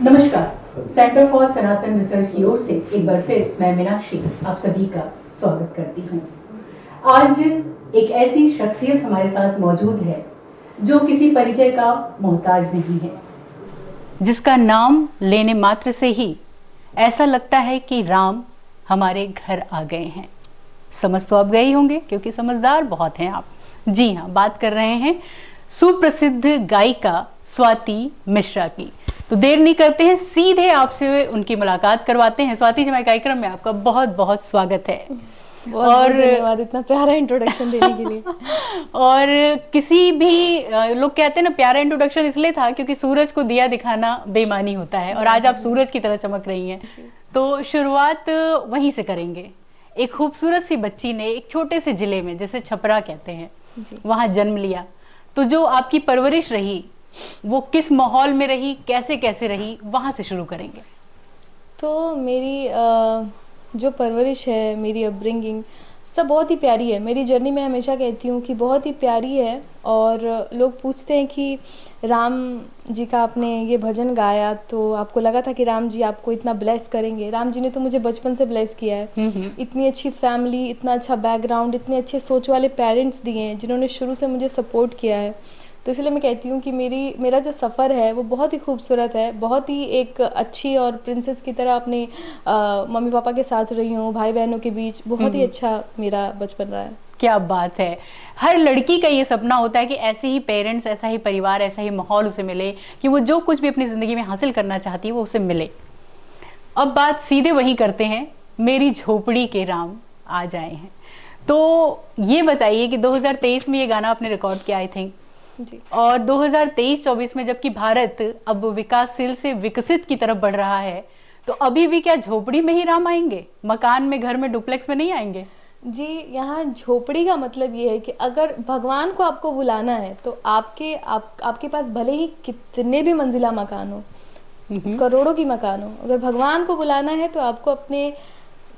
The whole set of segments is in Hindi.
नमस्कार। सेंटर फॉर सनातन रिसर्च की ओर से एक बार फिर मैं मीनाक्षी आप सभी का स्वागत करती हूँ। आज एक ऐसी शख्सियत हमारे साथ मौजूद है जो किसी परिचय का मोहताज नहीं है, जिसका नाम लेने मात्र से ही ऐसा लगता है कि राम हमारे घर आ गए हैं। समझ तो आप गए ही होंगे क्योंकि समझदार बहुत हैं आप। जी हाँ, बात कर रहे हैं सुप्रसिद्ध गायिका स्वाति मिश्रा की। तो देर नहीं करते हैं, सीधे आपसे उनकी मुलाकात करवाते हैं। स्वाति जी, हमारे कार्यक्रम में आपका बहुत बहुत स्वागत है। और धन्यवाद इतना प्यारा इंट्रोडक्शन देने के लिए। और किसी भी लोग कहते हैं ना, प्यारा इंट्रोडक्शन इसलिए था क्योंकि सूरज को दिया दिखाना बेईमानी होता है, और आज आप सूरज की तरह चमक रही हैं। तो शुरुआत वहीं से करेंगे। एक खूबसूरत सी बच्ची ने एक छोटे से जिले में, जैसे छपरा कहते हैं, वहां जन्म लिया। तो जो आपकी परवरिश रही वो किस माहौल में रही, कैसे कैसे रही, वहां से शुरू करेंगे। तो मेरी जो परवरिश है, मेरी अपब्रिंगिंग सब बहुत ही प्यारी है। मेरी जर्नी में हमेशा कहती हूँ कि बहुत ही प्यारी है। और लोग पूछते हैं कि राम जी का आपने ये भजन गाया तो आपको लगा था कि राम जी आपको इतना ब्लेस करेंगे। राम जी ने तो मुझे बचपन से ब्लेस किया है। इतनी अच्छी फैमिली, इतना अच्छा बैकग्राउंड, इतने अच्छे सोच वाले पेरेंट्स दिए हैं जिन्होंने शुरू से मुझे सपोर्ट किया है। तो इसलिए मैं कहती हूँ कि मेरा जो सफ़र है वो बहुत ही खूबसूरत है। बहुत ही एक अच्छी और प्रिंसेस की तरह अपने मम्मी पापा के साथ रही हूँ, भाई बहनों के बीच। बहुत ही अच्छा मेरा बचपन रहा है। क्या बात है। हर लड़की का ये सपना होता है कि ऐसे ही पेरेंट्स, ऐसा ही परिवार, ऐसा ही माहौल उसे मिले कि वो जो कुछ भी अपनी ज़िंदगी में हासिल करना चाहती है वो उसे मिले। अब बात सीधे वही करते हैं, मेरी झोपड़ी के राम आ जाए हैं। तो ये बताइए कि 2023 में ये गाना आपने रिकॉर्ड किया, आई थिंक जी। और 2023-24 में जबकि भारत अब विकासशील से विकसित की तरफ बढ़ रहा है, तो अभी भी क्या झोपड़ी में ही राम आएंगे? मकान में, घर में, डुप्लेक्स में नहीं आएंगे? जी, यहाँ झोपड़ी का मतलब ये है कि अगर भगवान को आपको बुलाना है तो आपके पास भले ही कितने भी मंजिला मकान हो, करोड़ों की मकान हो, अगर भगवान को बुलाना है तो आपको अपने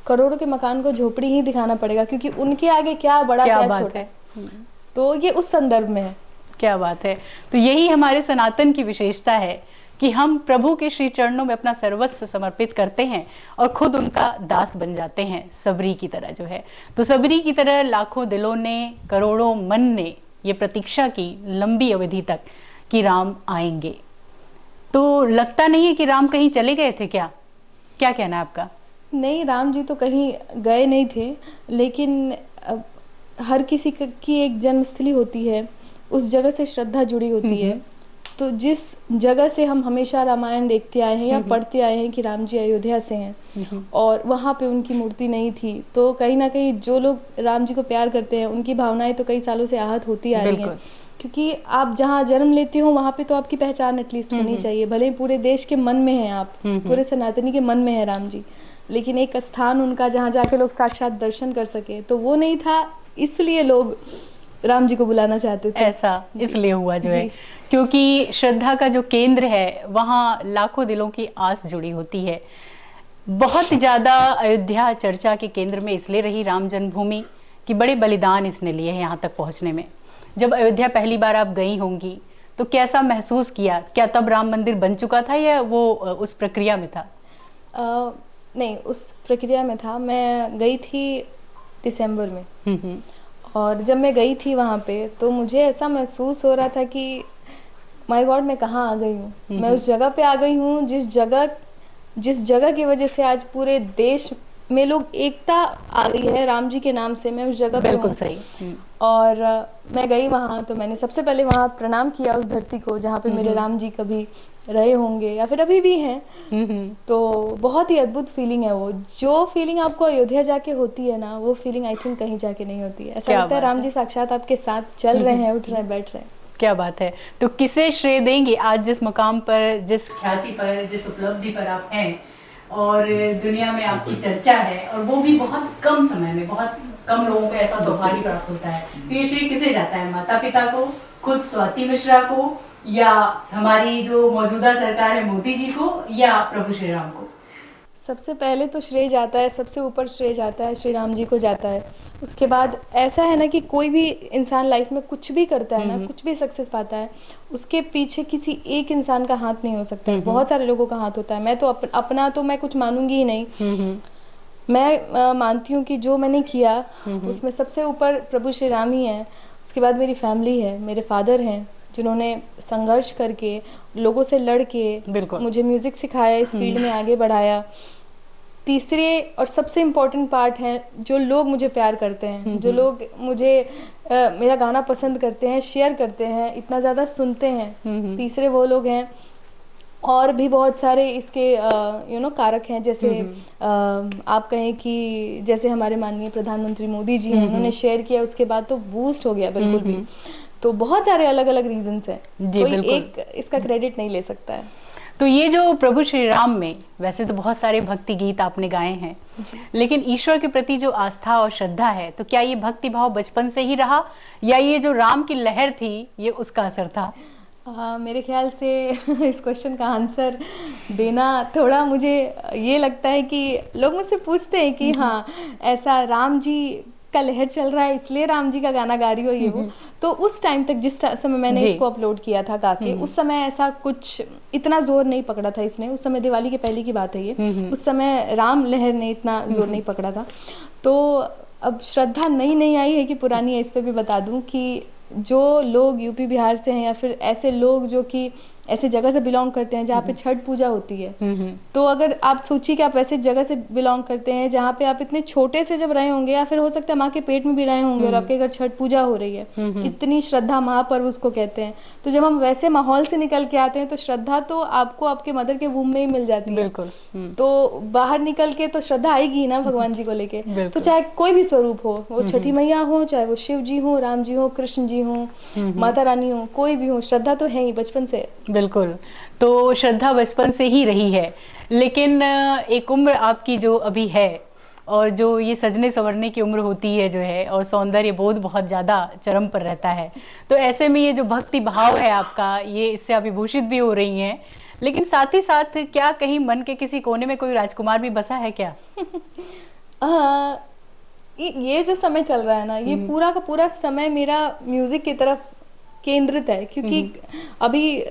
करोड़ों के मकान को झोपड़ी ही दिखाना पड़ेगा, क्योंकि उनके आगे क्या बड़ा क्या छोटा है। तो ये उस संदर्भ में है। क्या बात है। तो यही हमारे सनातन की विशेषता है कि हम प्रभु के श्री चरणों में अपना सर्वस्व समर्पित करते हैं और खुद उनका दास बन जाते हैं, सबरी की तरह जो है। तो सबरी की तरह लाखों दिलों ने, करोड़ों मन ने ये प्रतीक्षा की लंबी अवधि तक कि राम आएंगे। तो लगता नहीं है कि राम कहीं चले गए थे क्या? क्या कहना है आपका? नहीं, राम जी तो कहीं गए नहीं थे, लेकिन हर किसी की एक जन्मस्थली होती है, उस जगह से श्रद्धा जुड़ी होती है। तो जिस जगह से हम हमेशा रामायण देखते आए हैं या पढ़ते आए हैं कि राम जी अयोध्या से हैं और वहाँ पे उनकी मूर्ति नहीं थी, तो कहीं ना कहीं जो लोग राम जी को प्यार करते हैं उनकी भावनाएं तो कई सालों से आहत होती आ रही हैं। क्योंकि आप जहाँ जन्म लेते हो वहाँ पे तो आपकी पहचान एटलीस्ट होनी चाहिए। भले ही पूरे देश के मन में हैं आप, पूरे सनातनी के मन में है राम जी, लेकिन एक स्थान उनका जहाँ जाके लोग साक्षात दर्शन कर सके तो वो नहीं था। इसलिए लोग राम जी को बुलाना चाहते थे। ऐसा इसलिए हुआ जो है क्योंकि श्रद्धा का जो केंद्र है वहाँ लाखों दिलों की आस जुड़ी होती है। बहुत ज़्यादा अयोध्या चर्चा के केंद्र में इसलिए रही राम जन्मभूमि कि बड़े बलिदान इसने लिए हैं यहाँ तक पहुँचने में। जब अयोध्या पहली बार आप गई होंगी तो कैसा महसूस किया? क्या तब राम मंदिर बन चुका था या वो उस प्रक्रिया में था? नहीं, उस प्रक्रिया में था। मैं गई थी दिसंबर में और जब मैं गई थी वहाँ पे तो मुझे ऐसा महसूस हो रहा था कि माय गॉड, मैं कहाँ आ गई हूँ। मैं उस जगह पे आ गई हूँ जिस जगह की वजह से आज पूरे देश में लोग एकता आ गई है राम जी के नाम से। मैं उस जगह पे बिल्कुल सही। और मैं गई वहाँ तो मैंने सबसे पहले वहाँ प्रणाम किया उस धरती को जहाँ पे मेरे राम जी कभी रहे होंगे या फिर अभी भी हैं। तो बहुत ही अद्भुत फीलिंग है वो। जो फीलिंग आपको अयोध्या जाके होती है ना, वो फीलिंग आई थिंक कहीं जाके नहीं होती है। ऐसा लगता है राम जी साक्षात आपके साथ चल रहे हैं, उठ रहे हैं, बैठ रहे हैं। क्या बात है। तो किसे श्रेय देंगे आज जिस मुकाम पर, जिस ख्याति पर, जिस उपलब्धि पर आप हैं और दुनिया में आपकी चर्चा है, और वो भी बहुत कम समय में, बहुत कम लोगों को ऐसा सौभाग्य प्राप्त होता है। तो ये श्रेय किसे जाता है? माता पिता को, खुद स्वाति मिश्रा को, या हमारी जो मौजूदा सरकार है मोदी जी को, या प्रभु श्री राम को? सबसे पहले तो श्रेय जाता है, सबसे ऊपर श्रेय जाता है श्री राम जी को जाता है। उसके बाद ऐसा है ना कि कोई भी इंसान लाइफ में कुछ भी करता है ना, कुछ भी सक्सेस पाता है, उसके पीछे किसी एक इंसान का हाथ नहीं हो सकता है, बहुत सारे लोगों का हाथ होता है। मैं तो अपना तो मैं कुछ मानूंगी ही नहीं। मैं मानती हूँ कि जो मैंने किया उसमें सबसे ऊपर प्रभु श्री राम ही है। उसके बाद मेरी फैमिली है, मेरे फादर हैं जिन्होंने संघर्ष करके, लोगों से लड़ के मुझे म्यूज़िक सिखाया, इस फील्ड में आगे बढ़ाया। तीसरे और सबसे इम्पोर्टेंट पार्ट है जो लोग मुझे प्यार करते हैं, जो लोग मुझे मेरा गाना पसंद करते हैं, शेयर करते हैं, इतना ज़्यादा सुनते हैं। तीसरे वो लोग हैं। और भी बहुत सारे इसके कारक हैं, जैसे आप कहें कि जैसे हमारे माननीय प्रधानमंत्री मोदी जी हैं, उन्होंने शेयर किया, उसके बाद तो बूस्ट हो गया बिल्कुल भी। तो बहुत सारे अलग अलग रीजंस हैं, कोई एक इसका क्रेडिट नहीं ले सकता है। तो ये जो प्रभु श्री राम में वैसे तो बहुत सारे भक्ति गीत आपने गाए हैं, लेकिन ईश्वर के प्रति जो आस्था और श्रद्धा है, तो क्या ये भक्ति भाव बचपन से ही रहा या ये जो राम की लहर थी ये उसका असर था? मेरे ख्याल से इस क्वेश्चन का आंसर देना थोड़ा मुझे ये लगता है कि लोग मुझसे पूछते हैं कि हाँ ऐसा राम जी का लहर चल रहा है इसलिए राम जी का गाना गा रही हो ये वो। तो उस टाइम तक जिस समय मैंने इसको अपलोड किया था गा के, उस समय ऐसा कुछ इतना जोर नहीं पकड़ा था इसने। उस समय दिवाली के पहले की बात है ये, उस समय राम लहर ने इतना जोर नहीं पकड़ा था। तो अब श्रद्धा नई नई आई है कि पुरानी है, इस पे भी बता दूं कि जो लोग यूपी बिहार से हैं या फिर ऐसे लोग जो कि ऐसे जगह से बिलोंग करते हैं जहाँ पे छठ पूजा होती है, तो अगर आप सोचिए कि आप ऐसे जगह से बिलोंग करते हैं जहाँ पे आप इतने छोटे से जब रहे होंगे या फिर हो सकता है माँ के पेट में भी रहे होंगे और आपके घर छठ पूजा हो रही है, इतनी श्रद्धा, महापर्व उसको कहते हैं। तो जब हम वैसे माहौल से निकल के आते हैं तो श्रद्धा तो आपको आपके मदर के वूम में ही मिल जाती है। बिल्कुल। तो बाहर निकल के तो श्रद्धा आएगी ना भगवान जी को लेके। तो चाहे कोई भी स्वरूप हो, वो छठी मैया हो, चाहे वो शिव जी हो, राम जी हो, कृष्ण जी हो, माता रानी हो, कोई भी हो, श्रद्धा तो है ही बचपन से। बिल्कुल। तो श्रद्धा बचपन से ही रही है, लेकिन एक उम्र आपकी जो अभी है और जो ये सजने संवरने की उम्र होती है जो है, और सौंदर्य बोध बहुत ज़्यादा चरम पर रहता है, तो ऐसे में ये जो भक्ति भाव है आपका, ये इससे आप विभूषित भी हो रही हैं, लेकिन साथ ही साथ क्या कहीं मन के किसी कोने में कोई राजकुमार भी बसा है क्या? ये जो समय चल रहा है ना, ये पूरा का पूरा समय मेरा म्यूजिक की तरफ केंद्रित है, क्योंकि अभी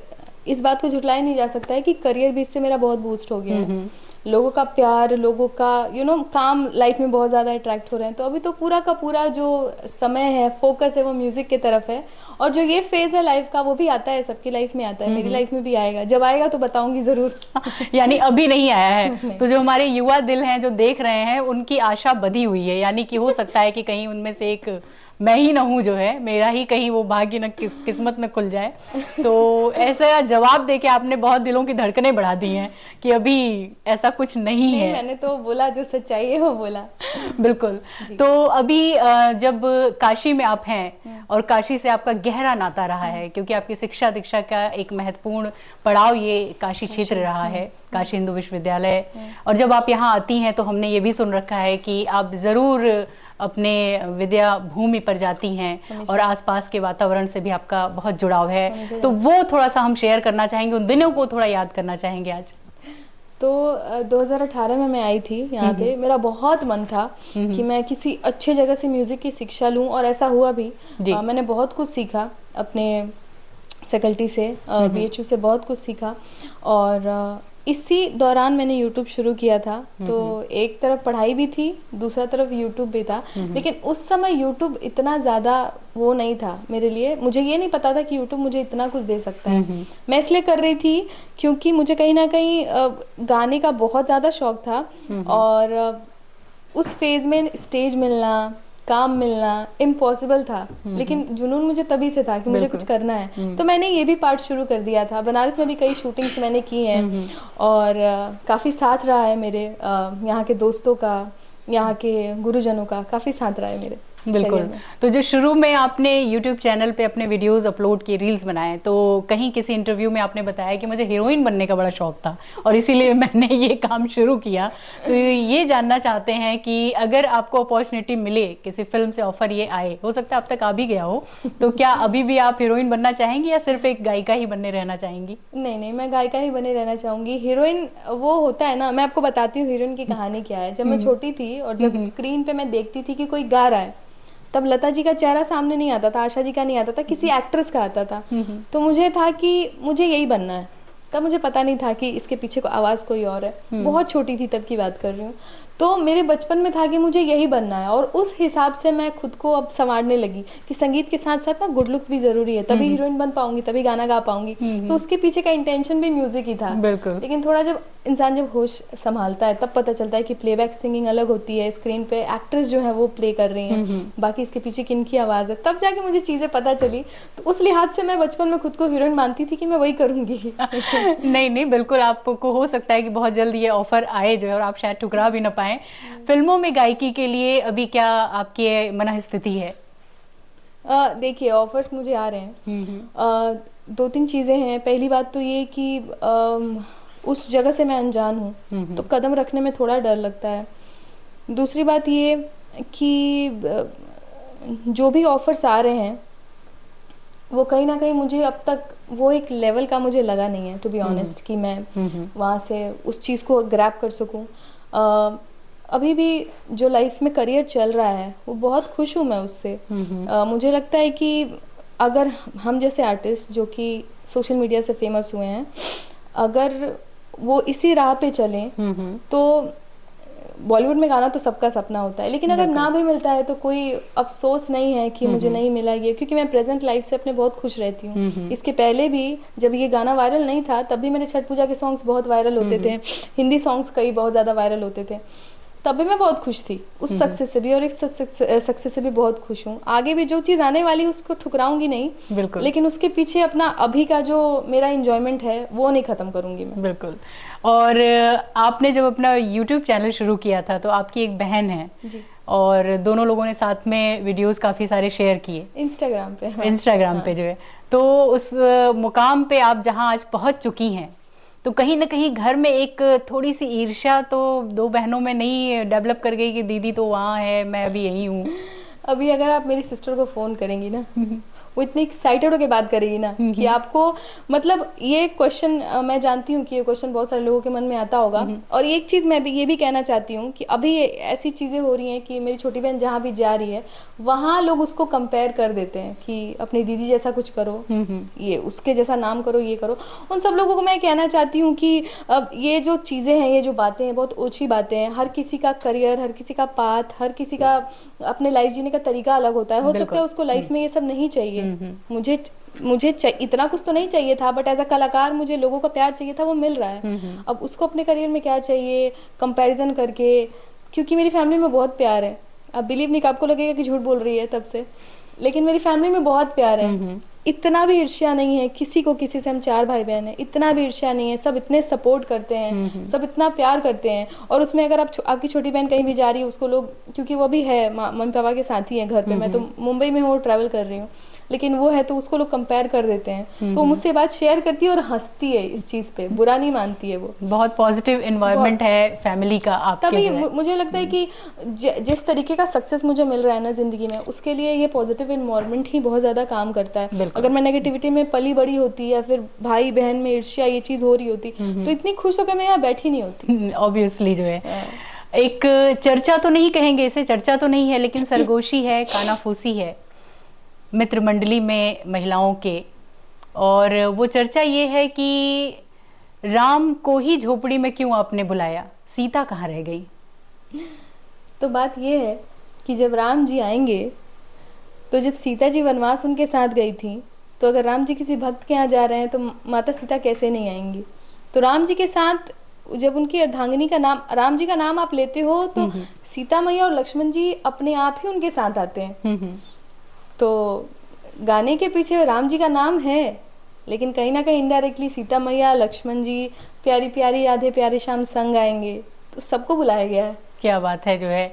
इस बात को झुटलाया नहीं जा सकता है कि करियर भी इससे मेरा बहुत बूस्ट हो गया है। लोगों का प्यार, लोगों का काम लाइफ में बहुत ज़्यादा अट्रैक्ट हो रहे हैं। तो अभी तो पूरा का पूरा जो समय है, फोकस है, वो म्यूज़िक की तरफ है। और जो ये फेज़ है लाइफ का, वो भी आता है, सबकी लाइफ में आता है, मेरी लाइफ में भी आएगा। जब आएगा तो बताऊंगी ज़रूर। यानी अभी नहीं आया है। तो जो हमारे युवा दिल हैं जो देख रहे हैं, उनकी आशा बधी हुई है, यानी कि हो सकता है कि कहीं उनमें से एक मैं ही ना हूँ जो है, मेरा ही कहीं वो भाग्य न किस्मत न खुल जाए। तो ऐसा जवाब देके आपने बहुत दिलों की धड़कनें बढ़ा दी हैं कि अभी ऐसा कुछ नहीं है। मैंने तो बोला जो सच्चाई है वो बोला। बिल्कुल। तो अभी जब काशी में आप हैं और काशी से आपका गहरा नाता रहा है, क्योंकि आपकी शिक्षा दीक्षा का एक महत्वपूर्ण पड़ाव ये काशी क्षेत्र रहा है, काशी हिंदू विश्वविद्यालय। और जब आप यहाँ आती हैं तो हमने ये भी सुन रखा है कि आप ज़रूर अपने विद्या भूमि पर जाती हैं और आसपास के वातावरण से भी आपका बहुत जुड़ाव है। तो वो थोड़ा सा हम शेयर करना चाहेंगे, उन दिनों को थोड़ा याद करना चाहेंगे आज। तो 2018 में मैं आई थी यहाँ पे। मेरा बहुत मन था कि मैं किसी अच्छे जगह से म्यूज़िक की शिक्षा लूँ, और ऐसा हुआ भी। मैंने बहुत कुछ सीखा अपने फैकल्टी से, BHU से बहुत कुछ सीखा। और इसी दौरान मैंने YouTube शुरू किया था। तो एक तरफ पढ़ाई भी थी, दूसरा तरफ YouTube भी था। लेकिन उस समय YouTube इतना ज़्यादा वो नहीं था मेरे लिए। मुझे ये नहीं पता था कि YouTube मुझे इतना कुछ दे सकता है। मैं इसलिए कर रही थी क्योंकि मुझे कहीं ना कहीं गाने का बहुत ज़्यादा शौक था, और उस फेज़ में स्टेज मिलना, काम मिलना इम्पॉसिबल था। लेकिन जुनून मुझे तभी से था कि मुझे कुछ करना है। तो मैंने ये भी पार्ट शुरू कर दिया था। बनारस में भी कई शूटिंग्स मैंने की हैं, और काफ़ी साथ रहा है मेरे यहाँ के दोस्तों का, यहाँ के गुरुजनों का काफ़ी साथ रहा है मेरे। बिल्कुल। करियर में। तो जो शुरू में आपने YouTube चैनल पे अपने वीडियोस अपलोड किए, रील्स बनाए, तो कहीं किसी इंटरव्यू में आपने बताया कि मुझे हीरोइन बनने का बड़ा शौक था और इसीलिए मैंने ये काम शुरू किया। तो ये जानना चाहते हैं कि अगर आपको अपॉर्चुनिटी मिले, किसी फिल्म से ऑफर ये आए, हो सकता है अब तक आ भी गया हो, तो क्या अभी भी आप हीरोइन बनना चाहेंगी या सिर्फ एक गायिका ही बनने रहना चाहेंगी? नहीं नहीं, मैं गायिका ही बने रहना चाहूंगी। हीरोइन वो होता है ना, मैं आपको बताती हूँ हीरोइन की कहानी क्या है। जब मैं छोटी थी और जब स्क्रीन पे मैं देखती थी कि कोई गा रहा है, तब लता जी का चेहरा सामने नहीं आता था, आशा जी का नहीं आता था, किसी एक्ट्रेस का आता था। तो मुझे था कि मुझे यही बनना है। तब मुझे पता नहीं था कि इसके पीछे को आवाज़ कोई और है। बहुत छोटी थी, तब की बात कर रही हूँ। तो मेरे बचपन में था कि मुझे यही बनना है, और उस हिसाब से मैं खुद को अब संवारने लगी कि संगीत के साथ साथ ना गुड लुक्स भी जरूरी है, तभी हीरोइन बन पाऊंगी, तभी गाना गा पाऊंगी। तो उसके पीछे का इंटेंशन भी म्यूजिक ही था। बिल्कुल। लेकिन थोड़ा जब इंसान जब होश संभालता है, तब पता चलता है कि प्लेबैक सिंगिंग अलग होती है, स्क्रीन पे एक्ट्रेस जो है वो प्ले कर रही हैं, बाकी इसके पीछे किन की आवाज़ है, तब जाके मुझे चीज़ें पता चली। तो उस लिहाज से मैं बचपन में खुद को हीरोइन मानती थी कि मैं वही करूँगी। नहीं नहीं, बिल्कुल आपको हो सकता है कि बहुत जल्द ये ऑफर आए जो है, और आप शायद ठुकरा भी ना पाएं। फिल्मों में गायकी के लिए अभी क्या आपकी मनः स्थिति है? देखिए, ऑफर्स मुझे आ रहे हैं। 2-3 चीज़ें हैं। पहली बात तो ये कि उस जगह से मैं अनजान हूँ, तो कदम रखने में थोड़ा डर लगता है। दूसरी बात ये कि जो भी ऑफर्स आ रहे हैं वो कहीं ना कहीं मुझे अब तक वो एक लेवल का मुझे लगा नहीं है, टू बी ऑनेस्ट, कि मैं वहाँ से उस चीज़ को ग्रैब कर सकूँ। अभी भी जो लाइफ में करियर चल रहा है वो बहुत खुश हूँ मैं उससे। मुझे लगता है कि अगर हम जैसे आर्टिस्ट जो कि सोशल मीडिया से फेमस हुए हैं, अगर वो इसी राह पे चलें तो बॉलीवुड में गाना तो सबका सपना होता है, लेकिन अगर ना भी मिलता है तो कोई अफसोस नहीं है कि मुझे नहीं मिला ये, क्योंकि मैं प्रेजेंट लाइफ से अपने बहुत खुश रहती हूँ। इसके पहले भी जब ये गाना वायरल नहीं था, तब भी मेरे छठ पूजा के सॉन्ग्स बहुत वायरल होते थे, हिंदी सॉन्ग्स कई बहुत ज़्यादा वायरल होते थे, तब भी मैं बहुत खुश थी उस सक्सेस से भी, और इस सक्सेस से भी बहुत खुश हूँ। आगे भी जो चीज़ आने वाली है उसको ठुकराऊंगी नहीं, बिल्कुल, लेकिन उसके पीछे अपना अभी का जो मेरा इंजॉयमेंट है वो नहीं खत्म करूंगी मैं। बिल्कुल। और आपने जब अपना YouTube चैनल शुरू किया था तो आपकी एक बहन है जी, और दोनों लोगों ने साथ में वीडियोस काफ़ी सारे शेयर किए इंस्टाग्राम पे। हाँ, इंस्टाग्राम पे जो है, तो उस मुकाम पे आप जहां आज पहुंच चुकी हैं, तो कहीं ना कहीं घर में एक थोड़ी सी ईर्ष्या तो दो बहनों में नहीं डेवलप कर गई कि दीदी तो वहाँ है, मैं अभी यही हूँ? अभी अगर आप मेरी सिस्टर को फ़ोन करेंगी ना, वो इतनी एक्साइटेड होकर बात करेगी ना कि आपको, मतलब ये क्वेश्चन मैं जानती हूँ कि ये क्वेश्चन बहुत सारे लोगों के मन में आता होगा। और एक चीज़ मैं भी ये भी कहना चाहती हूँ कि अभी ऐसी चीज़ें हो रही हैं कि मेरी छोटी बहन जहाँ भी जा रही है वहाँ लोग उसको कंपेयर कर देते हैं कि अपनी दीदी जैसा कुछ करो, ये उसके जैसा नाम करो, ये करो। उन सब लोगों को मैं कहना चाहती हूँ कि अब ये जो चीज़ें हैं, ये जो बातें हैं, बहुत ओछी बातें हैं। हर किसी का करियर, हर किसी का पाथ, हर किसी का अपने लाइफ जीने का तरीका अलग होता है। हो सकता है उसको लाइफ में ये सब नहीं चाहिए। मुझे इतना कुछ तो नहीं चाहिए था, बट एज अ कलाकार मुझे लोगों का प्यार चाहिए था, वो मिल रहा है। अब उसको अपने करियर में क्या चाहिए कंपैरिजन करके, क्योंकि मेरी फैमिली में बहुत प्यार है। अब बिलीव नहीं, आपको लगेगा कि झूठ बोल रही है तब से, लेकिन मेरी फैमिली में बहुत प्यार है। इतना भी ईर्ष्या नहीं है किसी को किसी से, हम 4 भाई बहन हैं, इतना भी ईर्ष्या नहीं है। सब इतने सपोर्ट करते हैं, सब इतना प्यार करते हैं। और उसमें अगर आपकी छोटी बहन कहीं भी जा रही है, उसको लोग, क्योंकि वो भी है मम्मी पापा के साथ ही है घर पे, मैं तो मुंबई में हूँ, ट्रैवल कर रही हूँ, लेकिन वो है तो उसको लोग कंपेयर कर देते हैं। तो मुझसे बात शेयर करती है और हंसती है इस चीज़ पे, बुरा नहीं मानती है। वो बहुत पॉजिटिव एनवायरनमेंट है फैमिली का आपके। तभी मुझे लगता है कि जिस तरीके का सक्सेस मुझे मिल रहा है ना जिंदगी में, उसके लिए ये पॉजिटिव एनवायरनमेंट ही बहुत ज़्यादा काम करता है। अगर मैं नेगेटिविटी में पली बड़ी होती या फिर भाई बहन में ईर्ष्या ये चीज़ हो रही होती तो इतनी खुश होकर मैं यहाँ बैठी नहीं होती। ऑब्वियसली जो है एक चर्चा तो नहीं कहेंगे इसे, चर्चा तो नहीं है, लेकिन सरगोशी है, कानाफूसी है मित्र मंडली में महिलाओं के। और वो चर्चा ये है कि राम को ही झोपड़ी में क्यों आपने बुलाया, सीता कहाँ रह गई? तो बात ये है कि जब राम जी आएंगे, तो जब सीता जी वनवास उनके साथ गई थी, तो अगर राम जी किसी भक्त के यहाँ जा रहे हैं तो माता सीता कैसे नहीं आएंगी? तो राम जी के साथ जब उनकी अर्धांगिनी का नाम, राम जी का नाम आप लेते हो, तो सीता मैया और लक्ष्मण जी अपने आप ही उनके साथ आते हैं। तो गाने के पीछे राम जी का नाम है, लेकिन कहीं ना कहीं इनडायरेक्टली सीता मैया, लक्ष्मण जी, प्यारी प्यारी राधे प्यारे श्याम संग आएंगे, तो सबको बुलाया गया है। क्या बात है जो है।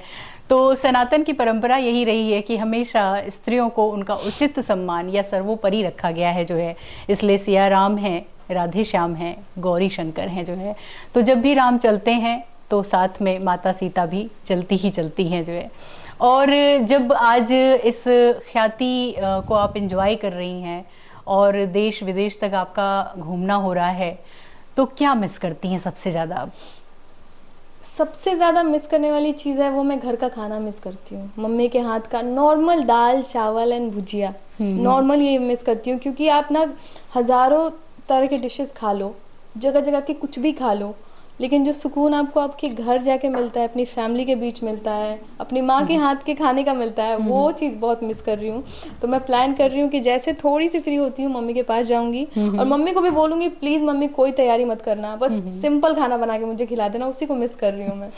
तो सनातन की परंपरा यही रही है कि हमेशा स्त्रियों को उनका उचित सम्मान या सर्वोपरि रखा गया है जो है। इसलिए सिया राम हैं, राधे श्याम हैं, गौरी शंकर हैं जो है। तो जब भी राम चलते हैं तो साथ में माता सीता भी चलती ही चलती हैं जो है। और जब आज इस ख्याति को आप एंजॉय कर रही हैं और देश विदेश तक आपका घूमना हो रहा है, तो क्या मिस करती हैं सबसे ज़्यादा आप? सबसे ज़्यादा मिस करने वाली चीज़ है वो मैं घर का खाना मिस करती हूँ। मम्मी के हाथ का नॉर्मल दाल चावल एंड भुजिया, नॉर्मल ये मिस करती हूँ। क्योंकि आप ना हज़ारों तरह के डिशेस खा लो, जगह जगह के कुछ भी खा लो, लेकिन जो सुकून आपको आपके घर जाके मिलता है, अपनी फैमिली के बीच मिलता है, अपनी माँ के हाथ के खाने का मिलता है, वो चीज़ बहुत मिस कर रही हूँ। तो मैं प्लान कर रही हूँ कि जैसे थोड़ी सी फ्री होती हूँ मम्मी के पास जाऊँगी और मम्मी को भी बोलूँगी प्लीज़ मम्मी कोई तैयारी मत करना, बस सिंपल खाना बना के मुझे खिला देना, उसी को मिस कर रही हूँ मैं।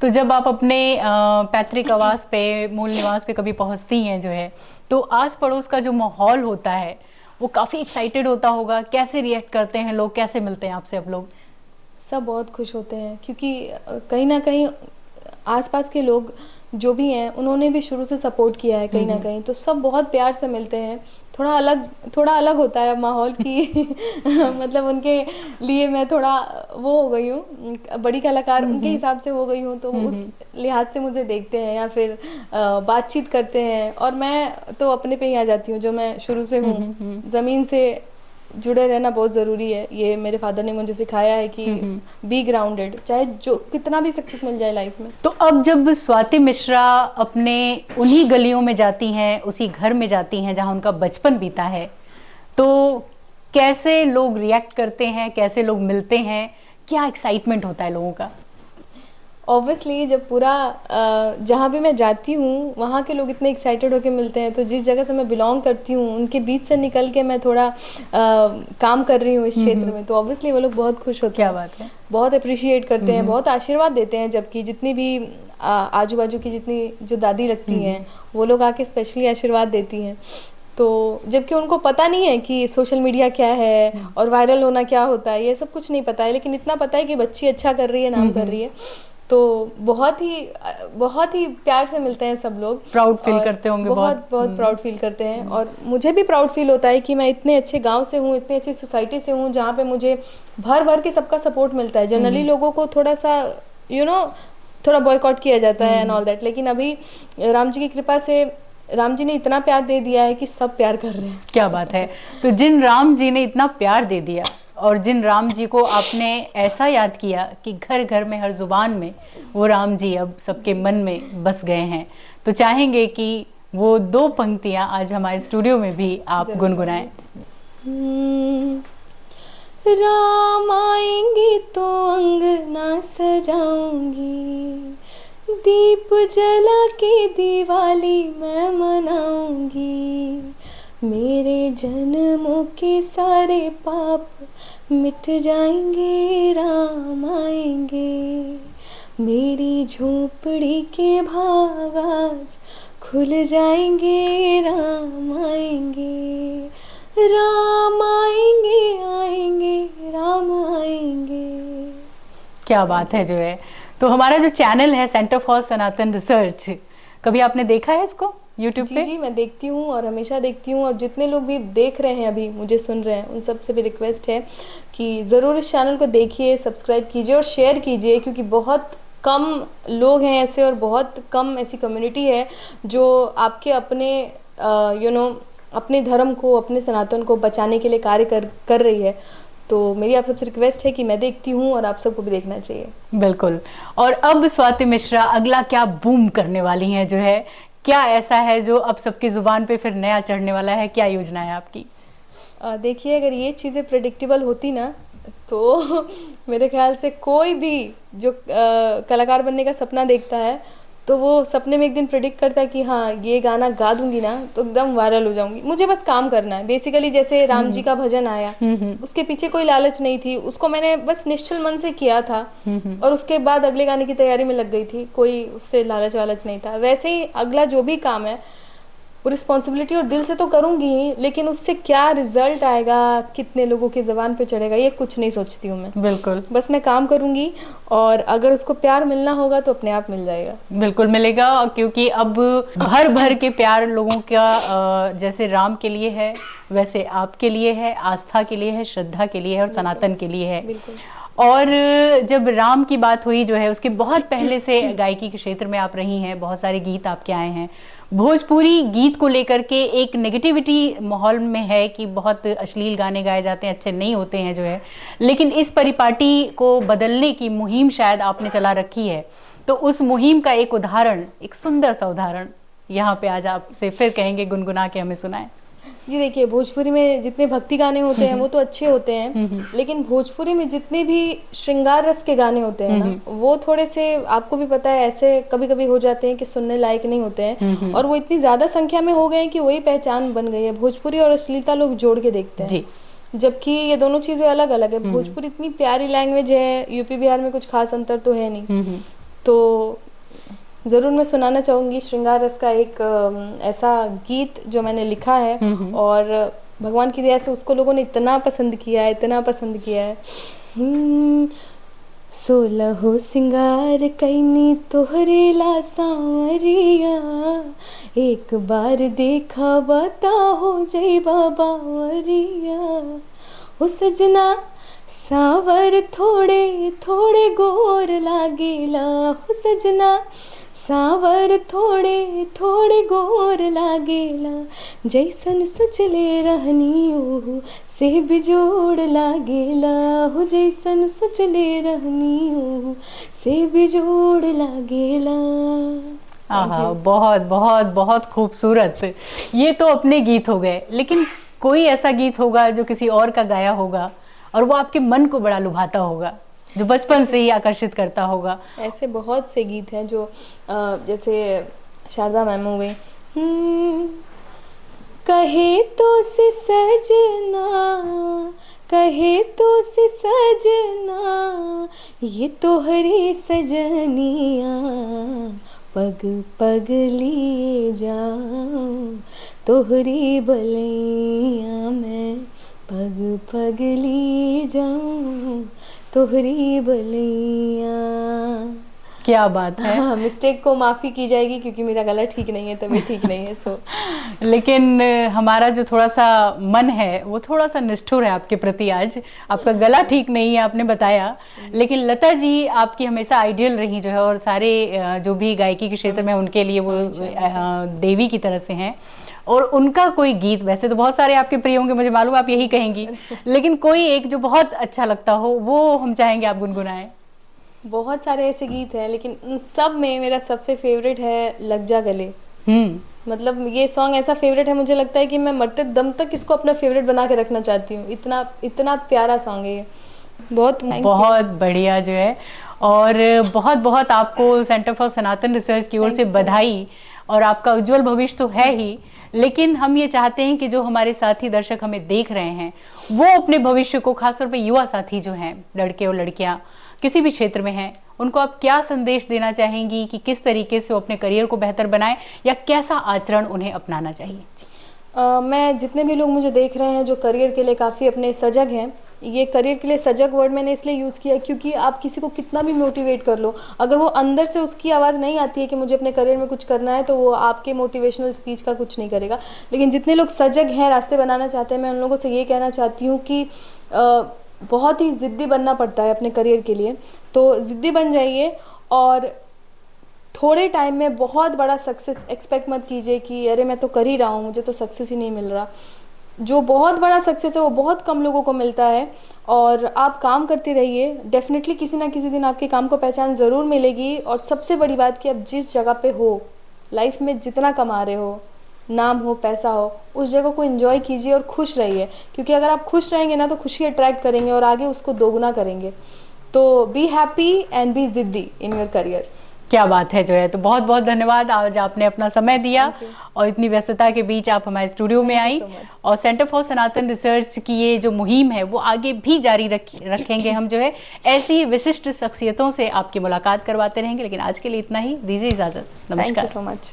तो जब आप अपने पैतृक आवास पे, मूल निवास पे कभी पहुँचती हैं जो है, तो आस पड़ोस का जो माहौल होता है वो काफ़ी एक्साइटेड होता होगा। कैसे रिएक्ट करते हैं लोग, कैसे मिलते हैं आपसे आप लोग? सब बहुत खुश होते हैं क्योंकि कहीं ना कहीं आसपास के लोग जो भी हैं उन्होंने भी शुरू से सपोर्ट किया है कहीं ना कहीं, तो सब बहुत प्यार से मिलते हैं। थोड़ा अलग होता है माहौल की मतलब उनके लिए मैं थोड़ा वो हो गई हूँ, बड़ी कलाकार उनके हिसाब से हो गई हूँ, तो उस लिहाज से मुझे देखते हैं या फिर बातचीत करते हैं। और मैं तो अपने पे ही आ जाती हूँ, जो मैं शुरू से हूँ, ज़मीन से जुड़े रहना बहुत ज़रूरी है। ये मेरे फादर ने मुझे सिखाया है कि बी ग्राउंडेड, चाहे जो कितना भी सक्सेस मिल जाए लाइफ में। तो अब जब स्वाति मिश्रा अपने उन्हीं गलियों में जाती हैं, उसी घर में जाती हैं जहां उनका बचपन बीता है, तो कैसे लोग रिएक्ट करते हैं, कैसे लोग मिलते हैं, क्या एक्साइटमेंट होता है लोगों का? ऑब्वियसली जब पूरा जहाँ भी मैं जाती हूँ वहाँ के लोग इतने एक्साइटेड होकर मिलते हैं, तो जिस जगह से मैं बिलोंग करती हूँ उनके बीच से निकल के मैं थोड़ा काम कर रही हूँ इस क्षेत्र में, तो ऑब्वियसली वो लोग बहुत खुश होते हैं। क्या बात है। बहुत अप्रिशिएट करते हैं, बहुत आशीर्वाद देते हैं। जबकि जितनी भी आजू बाजू की जितनी जो दादी लगती हैं वो लोग आके स्पेशली आशीर्वाद देती हैं। तो जबकि उनको पता नहीं है कि सोशल मीडिया क्या है और वायरल होना क्या होता है, ये सब कुछ नहीं पता है, लेकिन इतना पता है कि बच्ची अच्छा कर रही है, नाम कर रही है। तो बहुत ही प्यार से मिलते हैं सब लोग। प्राउड फील करते होंगे? बहुत प्राउड फील करते हैं। और मुझे भी प्राउड फील होता है कि मैं इतने अच्छे गांव से हूँ, इतनी अच्छी सोसाइटी से हूँ, जहाँ पे मुझे भर भर के सबका सपोर्ट मिलता है। जनरली लोगों को थोड़ा सा थोड़ा बॉयकॉट किया जाता है एंड ऑल दैट, लेकिन अभी राम जी की कृपा से राम जी ने इतना प्यार दे दिया है कि सब प्यार कर रहे हैं। क्या बात है। तो जिन राम जी ने इतना प्यार दे दिया और जिन राम जी को आपने ऐसा याद किया कि घर घर में, हर जुबान में वो राम जी अब सबके मन में बस गए हैं, तो चाहेंगे कि वो 2 पंक्तियां आज हमारे स्टूडियो में भी आप गुनगुनाएं। राम आएंगे तो अंगना सजाऊंगी, दीप जला के दिवाली मैं मनाऊंगी, मेरे जन्मों के सारे पाप मिट जाएंगे, राम आएंगे, मेरी झोपड़ी के भाग आज खुल जाएंगे, राम आएंगे, राम आएंगे, आएंगे, राम आएंगे। क्या बात है जो है। तो हमारा जो चैनल है सेंटर फॉर सनातन रिसर्च, कभी आपने देखा है इसको यूट्यूब पे? जी मैं देखती हूँ और हमेशा देखती हूँ, और जितने लोग भी देख रहे हैं अभी मुझे सुन रहे हैं उन सब से भी रिक्वेस्ट है कि ज़रूर इस चैनल को देखिए, सब्सक्राइब कीजिए और शेयर कीजिए, क्योंकि बहुत कम लोग हैं ऐसे और बहुत कम ऐसी कम्युनिटी है जो आपके अपने अपने धर्म को, अपने सनातन को बचाने के लिए कार्य कर रही है। तो मेरी आप सबसे रिक्वेस्ट है कि मैं देखती हूँ और आप सबको भी देखना चाहिए। बिल्कुल। और अब स्वाति मिश्रा अगला क्या बूम करने वाली हैं जो है, क्या ऐसा है जो अब सबकी जुबान पे फिर नया चढ़ने वाला है, क्या योजना है आपकी? देखिए अगर ये चीज़ें प्रेडिक्टेबल होती ना तो मेरे ख्याल से कोई भी जो कलाकार बनने का सपना देखता है तो वो सपने में एक दिन प्रेडिक्ट करता है कि हाँ ये गाना गा दूंगी ना तो एकदम वायरल हो जाऊंगी। मुझे बस काम करना है बेसिकली। जैसे राम जी का भजन आया, उसके पीछे कोई लालच नहीं थी, उसको मैंने बस निश्चल मन से किया था और उसके बाद अगले गाने की तैयारी में लग गई थी, कोई उससे लालच वालच नहीं था। वैसे ही अगला जो भी काम है वो रिस्पॉन्सिबिलिटी और दिल से तो करूँगी ही, लेकिन उससे क्या रिजल्ट आएगा, कितने लोगों की ज़बान पे चढ़ेगा, ये कुछ नहीं सोचती हूँ मैं। बिल्कुल बस मैं काम करूँगी और अगर उसको प्यार मिलना होगा तो अपने आप मिल जाएगा। बिल्कुल मिलेगा, क्योंकि अब भर भर के प्यार लोगों का जैसे राम के लिए है वैसे आपके लिए है, आस्था के लिए है, श्रद्धा के लिए है और सनातन के लिए है। बिल्कुल। और जब राम की बात हुई जो है, उसके बहुत पहले से गायकी के क्षेत्र में आप रही हैं, बहुत सारे गीत आपके आए हैं। भोजपुरी गीत को लेकर के एक नेगेटिविटी माहौल में है कि बहुत अश्लील गाने गाए जाते हैं, अच्छे नहीं होते हैं जो है, लेकिन इस परिपाटी को बदलने की मुहिम शायद आपने चला रखी है। तो उस मुहिम का एक उदाहरण, एक सुंदर सा उदाहरण यहाँ पे आज आपसे फिर कहेंगे, गुनगुना के हमें सुनाएं। जी देखिए, भोजपुरी में जितने भक्ति गाने होते हैं वो तो अच्छे होते हैं, लेकिन भोजपुरी में जितने भी श्रृंगार रस के गाने होते हैं ना, वो थोड़े से, आपको भी पता है, ऐसे कभी कभी हो जाते हैं कि सुनने लायक नहीं होते हैं। और वो इतनी ज्यादा संख्या में हो गए हैं कि वही पहचान बन गई है। भोजपुरी और अश्लीलता लोग जोड़ के देखते हैं, जबकि ये दोनों चीजें अलग अलग है। भोजपुरी इतनी प्यारी लैंग्वेज है, यूपी बिहार में कुछ खास अंतर तो है नहीं। तो ज़रूर मैं सुनाना चाहूँगी श्रृंगार रस का एक ऐसा गीत जो मैंने लिखा है, और भगवान की दया से उसको लोगों ने इतना पसंद किया है, इतना पसंद किया है। 16 सिंगार कैनी तोहरे ला सांवरिया, एक बार देखा बता हो जई बाबावरिया। हो सजना सावर थोड़े थोड़े गोर लागेला, हो सजना सावर थोड़े थोड़े गोर लागेला, जैसन सोचले रहनी ओहू से बिजोड़ लागेला, हो जैसन सोचले रहनी ओहू से बिजोड़ लागेला। आहा, बहुत बहुत बहुत खूबसूरत। ये तो अपने गीत हो गए, लेकिन कोई ऐसा गीत होगा जो किसी और का गाया होगा और वो आपके मन को बड़ा लुभाता होगा, जो बचपन से ही आकर्षित करता होगा। ऐसे बहुत से गीत हैं जो जैसे शारदा मैम हो गई, कहे तो से सजना, कहे तो से सजना, ये तोहरी सजनिया, पग पग लिए जाऊं तोहरी बलैया में, पग पग लिए जाऊं तोहरी बलैया। क्या बात है। हाँ, मिस्टेक को माफ़ी की जाएगी क्योंकि मेरा गला ठीक नहीं है, तबीयत ठीक नहीं है। सो लेकिन हमारा जो थोड़ा सा मन है वो थोड़ा सा निष्ठुर है आपके प्रति। आज आपका गला ठीक नहीं है, आपने बताया, लेकिन लता जी आपकी हमेशा आइडियल रही जो है, और सारे जो भी गायकी के क्षेत्र में उनके लिए वो देवी की तरह से हैं। और उनका कोई गीत, वैसे तो बहुत सारे आपके प्रिय होंगे, मुझे मालूम आप यही कहेंगी, लेकिन कोई एक जो बहुत अच्छा लगता हो वो हम चाहेंगे आप गुनगुनाएं। बहुत सारे ऐसे गीत हैं, लेकिन उन सब में मेरा सबसे फेवरेट है लग जा गले। मतलब ये सॉन्ग ऐसा फेवरेट है, मुझे लगता है कि मैं मरते दम तक इसको अपना फेवरेट बना के रखना चाहती हूँ। इतना इतना प्यारा सॉन्ग है ये, बहुत बहुत बढ़िया जो है। और बहुत बहुत आपको सेंटर फॉर सनातन रिसर्च की ओर से बधाई, और आपका उज्जवल भविष्य तो है ही, लेकिन हम ये चाहते हैं कि जो हमारे साथी दर्शक हमें देख रहे हैं वो अपने भविष्य को, खासतौर पे युवा साथी जो हैं, लड़के और लड़कियां किसी भी क्षेत्र में हैं, उनको आप क्या संदेश देना चाहेंगी कि किस तरीके से वो अपने करियर को बेहतर बनाएं, या कैसा आचरण उन्हें अपनाना चाहिए? मैं जितने भी लोग मुझे देख रहे हैं जो करियर के लिए काफ़ी अपने सजग हैं, ये करियर के लिए सजग वर्ड मैंने इसलिए यूज़ किया क्योंकि आप किसी को कितना भी मोटिवेट कर लो, अगर वो अंदर से उसकी आवाज़ नहीं आती है कि मुझे अपने करियर में कुछ करना है, तो वो आपके मोटिवेशनल स्पीच का कुछ नहीं करेगा। लेकिन जितने लोग सजग हैं, रास्ते बनाना चाहते हैं, मैं उन लोगों से ये कहना चाहती हूँ कि बहुत ही ज़िद्दी बनना पड़ता है अपने करियर के लिए। तो ज़िद्दी बन जाइए, और थोड़े टाइम में बहुत बड़ा सक्सेस एक्सपेक्ट मत कीजिए कि अरे मैं तो कर ही रहा हूँ, मुझे तो सक्सेस ही नहीं मिल रहा। जो बहुत बड़ा सक्सेस है वो बहुत कम लोगों को मिलता है, और आप काम करते रहिए, डेफिनेटली किसी ना किसी दिन आपके काम को पहचान ज़रूर मिलेगी। और सबसे बड़ी बात कि आप जिस जगह पे हो लाइफ में, जितना कमा रहे हो, नाम हो, पैसा हो, उस जगह को एंजॉय कीजिए और खुश रहिए, क्योंकि अगर आप खुश रहेंगे ना तो खुशी अट्रैक्ट करेंगे और आगे उसको दोगुना करेंगे। तो बी हैप्पी एंड बी जिद्दी इन योर करियर। क्या बात है जो है। तो बहुत बहुत धन्यवाद, आज आपने अपना समय दिया और इतनी व्यस्तता के बीच आप हमारे स्टूडियो में आई। और सेंटर फॉर सनातन रिसर्च की ये जो मुहिम है वो आगे भी जारी रखेंगे हम जो है, ऐसी विशिष्ट शख्सियतों से आपकी मुलाकात करवाते रहेंगे। लेकिन आज के लिए इतना ही, दीजिए इजाजत, नमस्कार। Thank you so much.